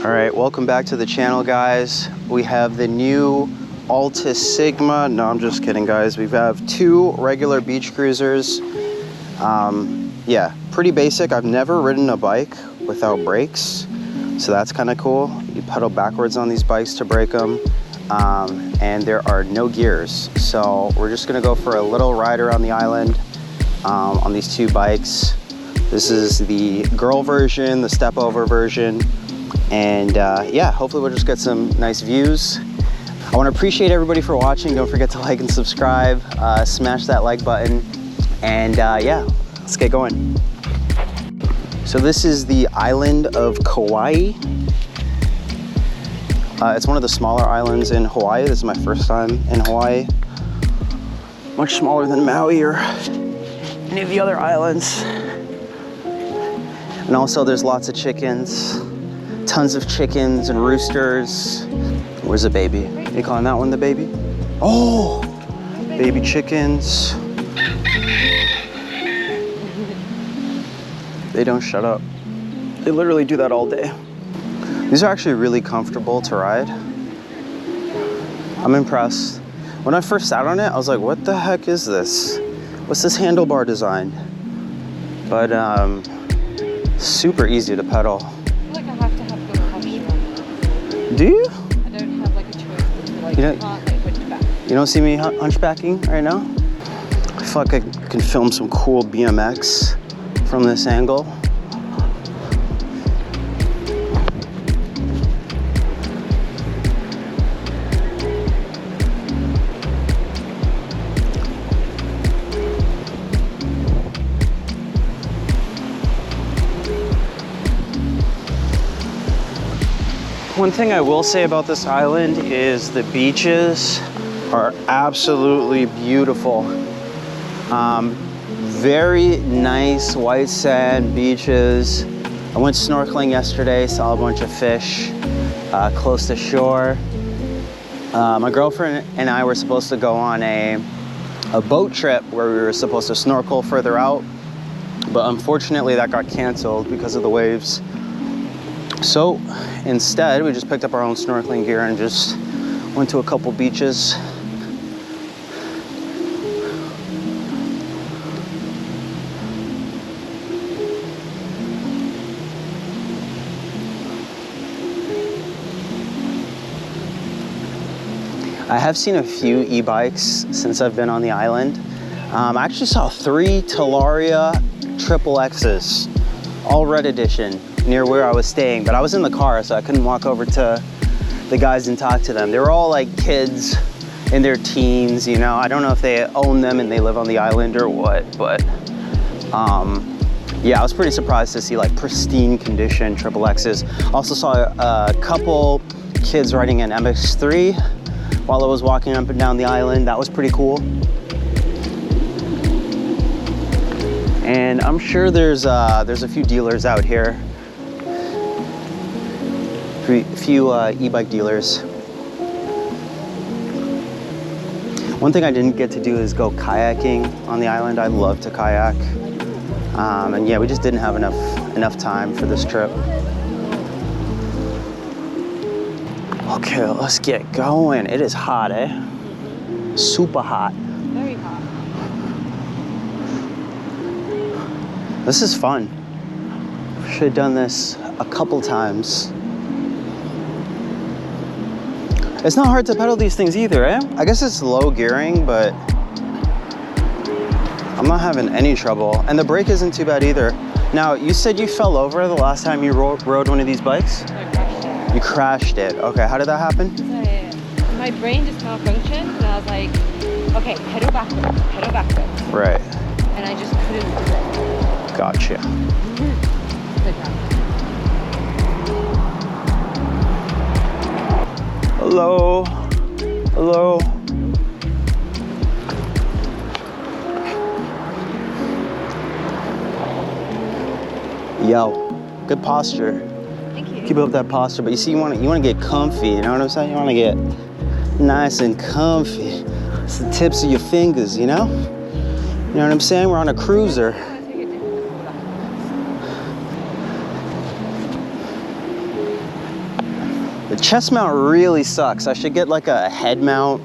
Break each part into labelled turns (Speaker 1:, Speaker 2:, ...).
Speaker 1: All right, welcome back to the channel, guys. We have the new Alta Sigma. No, I'm just kidding, guys. We have two regular beach cruisers. Yeah, pretty basic. I've never ridden a bike without brakes, so that's kind of cool. You pedal backwards on these bikes to brake them, and there are no gears. So we're just gonna go for a little ride around the island on these two bikes. This is the girl version, the step over version. And yeah, hopefully we'll just get some nice views. I want to appreciate everybody for watching. Don't forget to like and subscribe, smash that like button, and yeah, let's get going. So this is the island of Kauai. It's one of the smaller islands in Hawaii. This is my first time in Hawaii. Much smaller than Maui or any of the other islands. And also there's lots of chickens. Tons of chickens and roosters. Where's the baby? You calling that one the baby? Oh, baby chickens. They don't shut up. They literally do that all day. These are actually really comfortable to ride. I'm impressed. When I first sat on it, I was like, what the heck is this? What's this handlebar design? But super easy to pedal. Do you?
Speaker 2: I don't have like a choice. Like, you can't like hunchback.
Speaker 1: You don't see me hunchbacking right now? I feel like I can film some cool BMX from this angle. One thing I will say about this island is the beaches are absolutely beautiful. Very nice white sand beaches. I went snorkeling yesterday, saw a bunch of fish close to shore. My girlfriend and I were supposed to go on a boat trip where we were supposed to snorkel further out, but unfortunately that got canceled because of the waves. So instead, we just picked up our own snorkeling gear and just went to a couple beaches. I have seen a few e-bikes since I've been on the island. I actually saw 3 Talaria Triple X's, all red edition, near where I was staying, but I was in the car, so I couldn't walk over to the guys and talk to them. They were all like kids in their teens, you know. I don't know if they own them and they live on the island or what, but yeah, I was pretty surprised to see like pristine condition Triple X's. Also saw a couple kids riding an MX-3 while I was walking up and down the island. That was pretty cool. And I'm sure there's a few dealers out here. A few e-bike dealers. One thing I didn't get to do is go kayaking on the island. I love to kayak. And yeah, we just didn't have enough time for this trip. Okay, let's get going. It is hot, eh? Super hot.
Speaker 2: Very hot.
Speaker 1: This is fun. Should have done this a couple times. It's not hard to pedal these things either, eh? I guess it's low gearing, but I'm not having any trouble. And the brake isn't too bad either. Now, you said you fell over the last time you rode one of these bikes?
Speaker 2: I crashed it.
Speaker 1: You crashed it. Okay, how did that happen?
Speaker 2: So my brain just malfunctioned, and I was like, okay, pedal backwards.
Speaker 1: Right.
Speaker 2: And I just couldn't do it.
Speaker 1: Gotcha. Hello. Hello. Yo, good posture.
Speaker 2: Thank you.
Speaker 1: Keep up that posture, but you see, you want to get comfy. You know what I'm saying? You want to get nice and comfy. It's the tips of your fingers, you know? You know what I'm saying? We're on a cruiser. The chest mount really sucks. I should get like a head mount.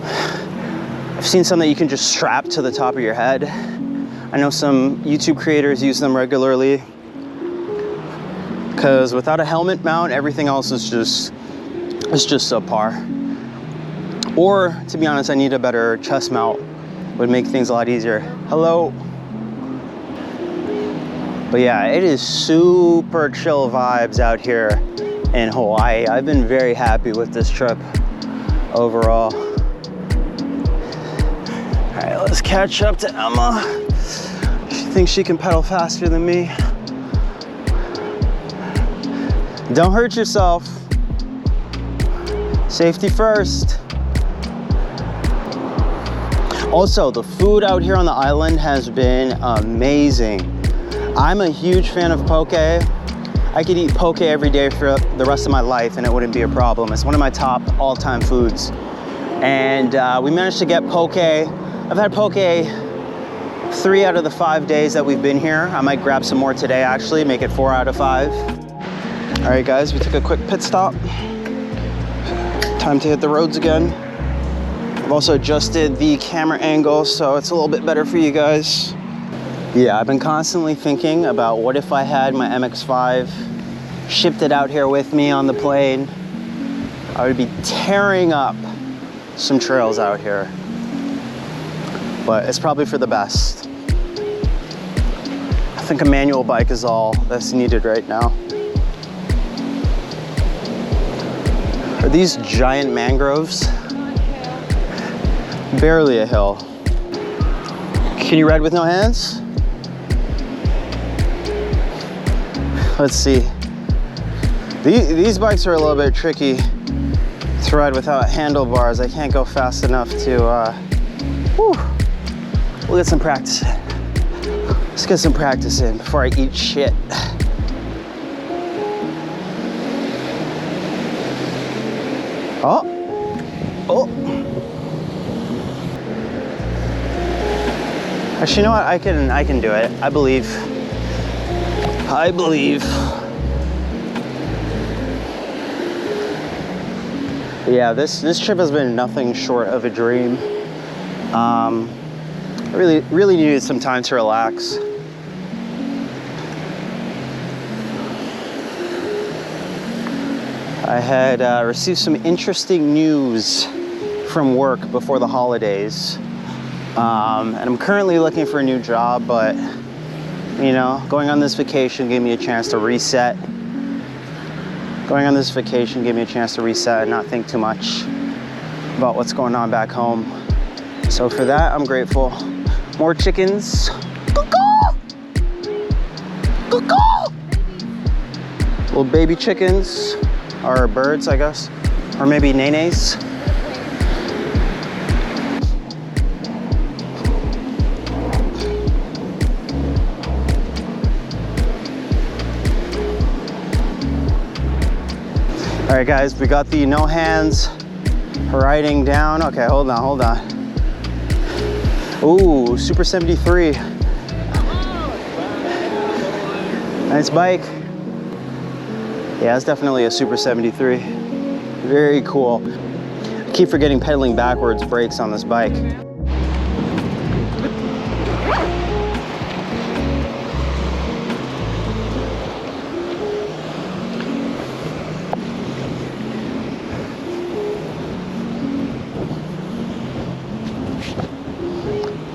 Speaker 1: I've seen some that you can just strap to the top of your head. I know some YouTube creators use them regularly. Because without a helmet mount, everything else is just subpar. Or, to be honest, I need a better chest mount. Would make things a lot easier. Hello. But yeah, it is super chill vibes out here in Hawaii. I've been very happy with this trip overall. All right, let's catch up to Emma. She thinks she can pedal faster than me. Don't hurt yourself. Safety first. Also, the food out here on the island has been amazing. I'm a huge fan of poke. I could eat poke every day for the rest of my life and it wouldn't be a problem. It's one of my top all-time foods. And we managed to get poke. I've had poke 3 out of the 5 days that we've been here. I might grab some more today actually, make it 4 out of 5. All right guys, we took a quick pit stop. Time to hit the roads again. I've also adjusted the camera angle so it's a little bit better for you guys. Yeah, I've been constantly thinking about what if I had my MX-5, shipped it out here with me on the plane. I would be tearing up some trails out here. But it's probably for the best. I think a manual bike is all that's needed right now. Are these giant mangroves? Barely a hill. Can you ride with no hands? Let's see. These bikes are a little bit tricky to ride without handlebars. I can't go fast enough to, We'll get some practice in. Let's get some practice in before I eat shit. Oh. Actually, you know what? I can do it. I believe. Yeah, this trip has been nothing short of a dream. I really needed some time to relax. I had received some interesting news from work before the holidays. And I'm currently looking for a new job, but you know, going on this vacation gave me a chance to reset. Going on this vacation gave me a chance to reset and not think too much about what's going on back home. So for that, I'm grateful. More chickens. Cuckoo! Cuckoo! Little baby chickens, or birds, I guess. Or maybe nenes. All right, guys, we got the no hands riding down. Okay, hold on. Ooh, Super 73. Nice bike. Yeah, it's definitely a Super 73. Very cool. I keep forgetting pedaling backwards brakes on this bike.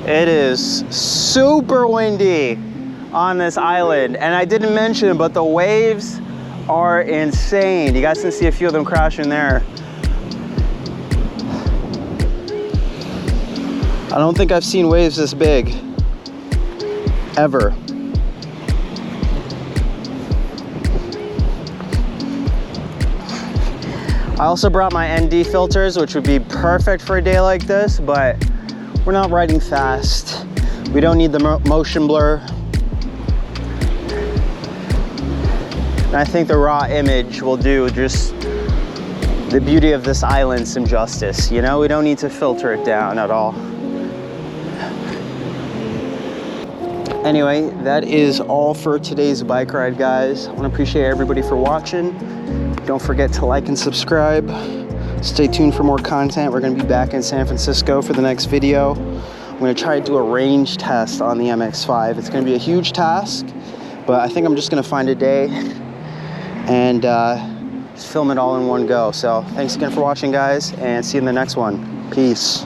Speaker 1: It is super windy on this island, and I didn't mention, but the waves are insane. You guys can see a few of them crashing there. I don't think I've seen waves this big, ever. I also brought my ND filters, which would be perfect for a day like this, but we're not riding fast. We don't need the motion blur. And I think the raw image will do just the beauty of this island some justice. You know, we don't need to filter it down at all. Anyway, that is all for today's bike ride, guys. I want to appreciate everybody for watching. Don't forget to like and subscribe. Stay tuned for more content. We're going to be back in San Francisco for the next video. I'm going to try to do a range test on the MX-5. It's going to be a huge task, but I think I'm just going to find a day and just film it all in one go. So thanks again for watching, guys, and see you in the next one. Peace.